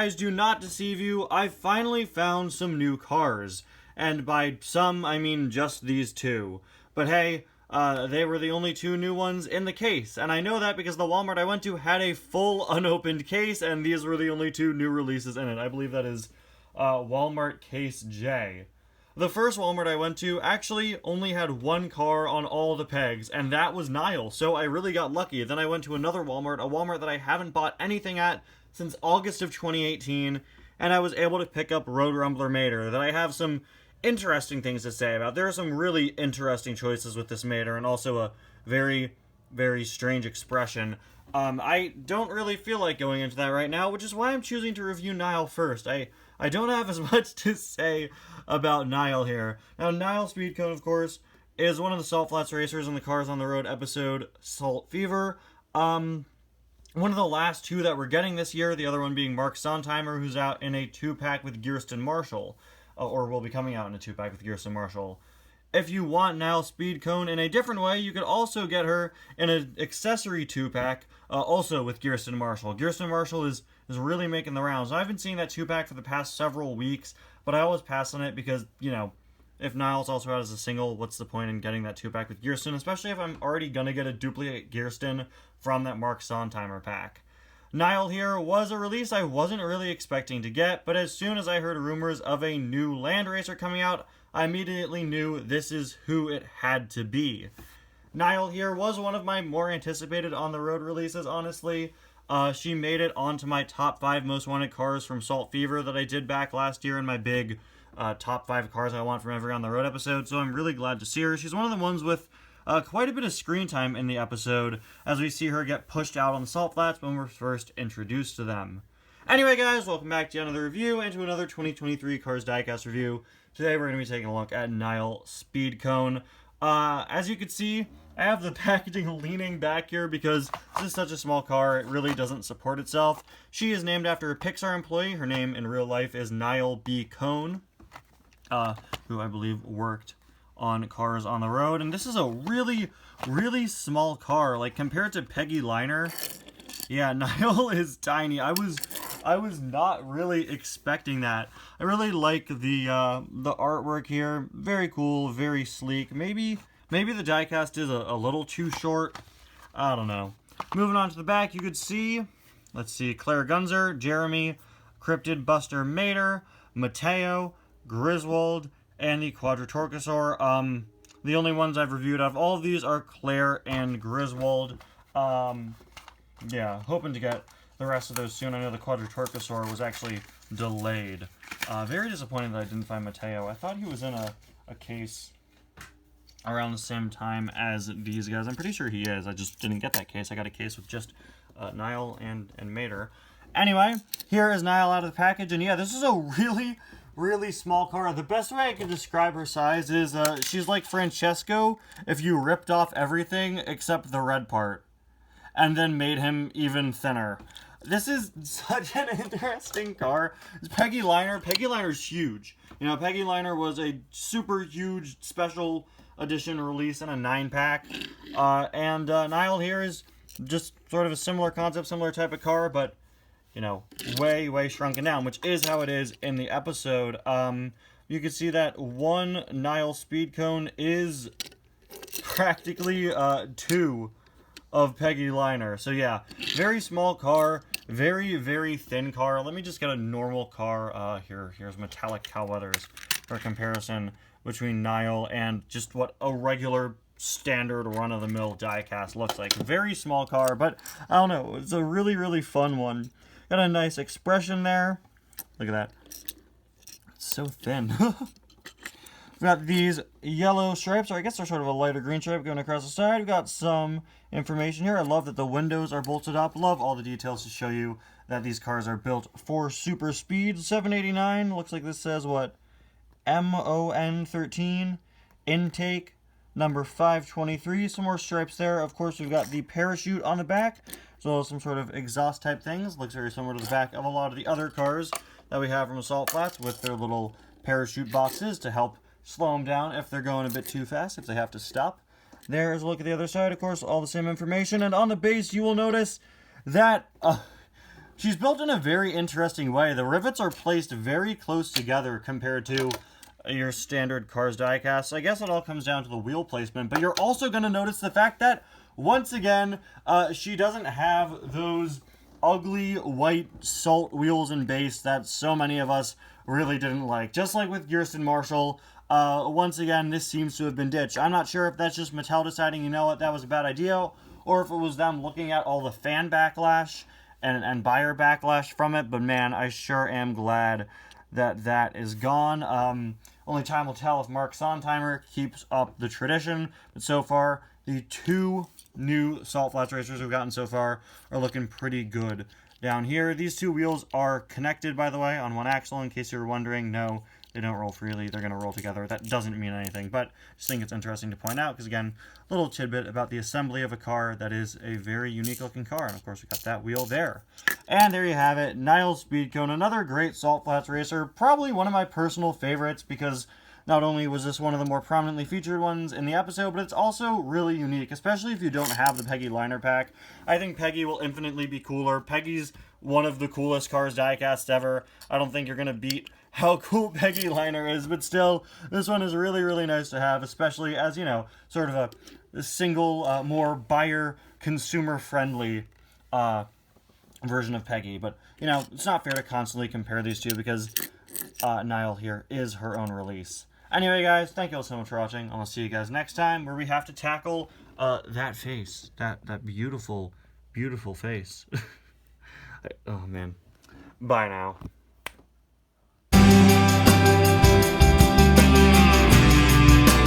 eyes do not deceive you, I finally found some new cars. And by some, I mean just these two. But hey, they were the only two new ones in the case. And I know that because the Walmart I went to had a full unopened case, and these were the only two new releases in it. I believe that is Walmart Case J. The first Walmart I went to actually only had one car on all the pegs, and that was Nile, so I really got lucky. Then I went to another Walmart, a Walmart that I haven't bought anything at since August of 2018, and I was able to pick up Road Rumbler Mater, that I have some interesting things to say about. There are some really interesting choices with this Mater, and also a very, very strange expression. I don't really feel like going into that right now, which is why I'm choosing to review Nile first. I don't have as much to say about Nile here. Now, Nile Speedcone, of course, is one of the Salt Flats racers in the Cars on the Road episode Salt Fever. One of the last two that we're getting this year, the other one being Mark Sontheimer, who's out in a 2-pack with Gearston Marshall, or will be coming out in a 2-pack with Gearston Marshall. If you want Nile Speedcone in a different way, you could also get her in an accessory 2-pack, also with Gearston Marshall. Gearston Marshall is really making the rounds. I've been seeing that 2-pack for the past several weeks, but I always pass on it because, you know, if Nile's also out as a single, what's the point in getting that 2-pack with Gearston, especially if I'm already going to get a duplicate Gearston from that Mark Sontheimer pack. Nile here was a release I wasn't really expecting to get, but as soon as I heard rumors of a new land racer coming out, I immediately knew this is who it had to be. Nile here was one of my more anticipated on-the-road releases, honestly. She made it onto my top 5 most wanted cars from Salt Fever that I did back last year in my big top 5 cars I want from every on-the-road episode, so I'm really glad to see her. She's one of the ones with quite a bit of screen time in the episode, as we see her get pushed out on the Salt Flats when we're first introduced to them. Anyway, guys, welcome back to another review and to another 2023 Cars Diecast review. Today we're going to be taking a look at Nile Speedcone. As you can see, I have the packaging leaning back here because this is such a small car, it really doesn't support itself. She is named after a Pixar employee. Her name in real life is Nile B. Cone, who I believe worked on Cars on the Road. And this is a really, really small car. Like, compared to Peggy Liner, yeah, Nile is tiny. I was not really expecting that. I really like the artwork here. Very cool, very sleek. Maybe the diecast is a little too short. I don't know. Moving on to the back, you could see, let's see, Claire Gunzer, Jeremy, Cryptid Buster Mater, Mateo, Griswold, and the Quadratorkosaur. The only ones I've reviewed out of all of these are Claire and Griswold. Yeah, hoping to get the rest of those soon. I know the Quadratorkosaur was actually delayed. Very disappointed that I didn't find Mateo. I thought he was in a case around the same time as these guys. I'm pretty sure he is. I just didn't get that case. I got a case with just Nile and Mater. Anyway, here is Nile out of the package. And yeah, this is a really, really small car. The best way I can describe her size is she's like Francesco if you ripped off everything except the red part and then made him even thinner. This is such an interesting car. It's Peggy Liner. Peggy Liner's huge. You know, Peggy Liner was a super huge special edition release in a 9-pack. And Nile here is just sort of a similar concept, similar type of car, but, you know, way, way shrunken down, which is how it is in the episode. You can see that one Nile Speedcone is practically 2 of Peggy Liner. So yeah, very small car, very, very thin car. Let me just get a normal car. Here's metallic cow leathers for comparison between Nile and just what a regular standard run-of-the-mill diecast looks like. Very small car, but I don't know, it's a really, really fun one. Got a nice expression there. Look at that. It's so thin. We've got these yellow stripes, or I guess they're sort of a lighter green stripe going across the side. We've got some information here. I love that the windows are bolted up. Love all the details to show you that these cars are built for super speed. 789, looks like this says, what, MON 13, intake, number 523. Some more stripes there. Of course, we've got the parachute on the back, as well as some sort of exhaust type things. Looks very similar to the back of a lot of the other cars that we have from Assault Flats with their little parachute boxes to help slow them down if they're going a bit too fast, if they have to stop. There's a look at the other side, of course, all the same information. And on the base, you will notice that she's built in a very interesting way. The rivets are placed very close together compared to your standard Cars diecast. I guess it all comes down to the wheel placement, but you're also going to notice the fact that, once again, she doesn't have those ugly white salt wheels and base that so many of us really didn't like. Just like with Kirsten Marshall, once again, this seems to have been ditched. I'm not sure if that's just Mattel deciding, you know what, that was a bad idea, or if it was them looking at all the fan backlash and buyer backlash from it, but man, I sure am glad that that is gone. Only time will tell if Mark Sontheimer keeps up the tradition, but so far, the 2 new Salt Flats racers we've gotten so far are looking pretty good. Down here, these 2 wheels are connected, by the way, on one axle, in case you were wondering. No, they don't roll freely. They're going to roll together. That doesn't mean anything, but I just think it's interesting to point out, because, again, a little tidbit about the assembly of a car that is a very unique-looking car, and, of course, we got that wheel there. And there you have it, Nile Speedcone, another great Salt Flats racer, probably one of my personal favorites, because not only was this one of the more prominently featured ones in the episode, but it's also really unique, especially if you don't have the Peggy liner pack. I think Peggy will infinitely be cooler. Peggy's one of the coolest Cars diecasts ever. I don't think you're going to beat how cool Peggy liner is, but still, this one is really, really nice to have, especially as, you know, sort of a single, more buyer, consumer-friendly version of Peggy. But, you know, it's not fair to constantly compare these two, because Nile here is her own release. Anyway, guys, thank you all so much for watching. I'll see you guys next time, where we have to tackle that face. That beautiful, beautiful face. Oh, man. Bye now.